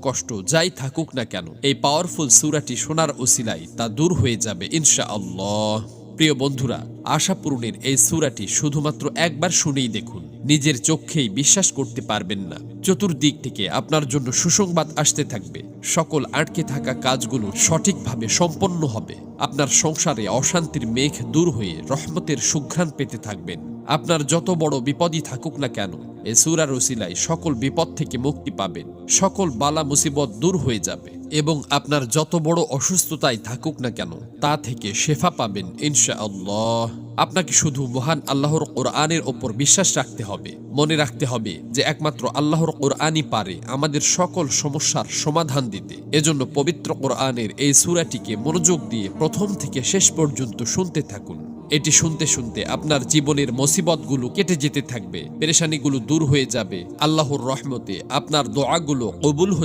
কষ্ট যাই থাকুক না কেন, এই পাওয়ারফুল সূরাটি শোনার উসিলায় তা দূর হয়ে যাবে ইনশাআল্লাহ। প্রিয় বন্ধুরা, আশা পূরণের এই সূরাটি শুধুমাত্র একবার শুনেই দেখুন, নিজের চোখেই বিশ্বাস করতে পারবেন না। চতুর্দিক থেকে আপনার জন্য সুসংবাদ আসতে থাকবে। সকল আটকে থাকা কাজগুলো সঠিকভাবে সম্পন্ন হবে। আপনার সংসারে অশান্তির মেঘ দূর হয়ে রহমতের সুঘ্রাণ পেতে থাকবেন। আপনার যত বড় বিপদই থাকুক না কেন, এই সূরার উসিলায় সকল বিপদ থেকে মুক্তি পাবেন। সকল বালা মুসিবত দূর হয়ে যাবে এবং আপনার যত বড় অসুস্থতাই থাকুক না কেন, তা থেকে শেফা পাবেন ইনশাআল্লাহ। আপনাকে শুধু মহান আল্লাহর কোরআনের ওপর বিশ্বাস রাখতে হবে। মনে রাখতে হবে যে একমাত্র আল্লাহর কোরআনই পারে আমাদের সকল সমস্যার সমাধান দিতে। এজন্য পবিত্র কোরআনের এই সূরাটিকে মনোযোগ দিয়ে প্রথম থেকে শেষ পর্যন্ত শুনতে থাকুন। এটি শুনতে শুনতে আপনার জীবনের মুসিবতগুলো কেটে যেতে থাকবে, পেরেশানিগুলো দূর হয়ে যাবে। আল্লাহর রহমতে আপনার দোয়াগুলো কবুল হতে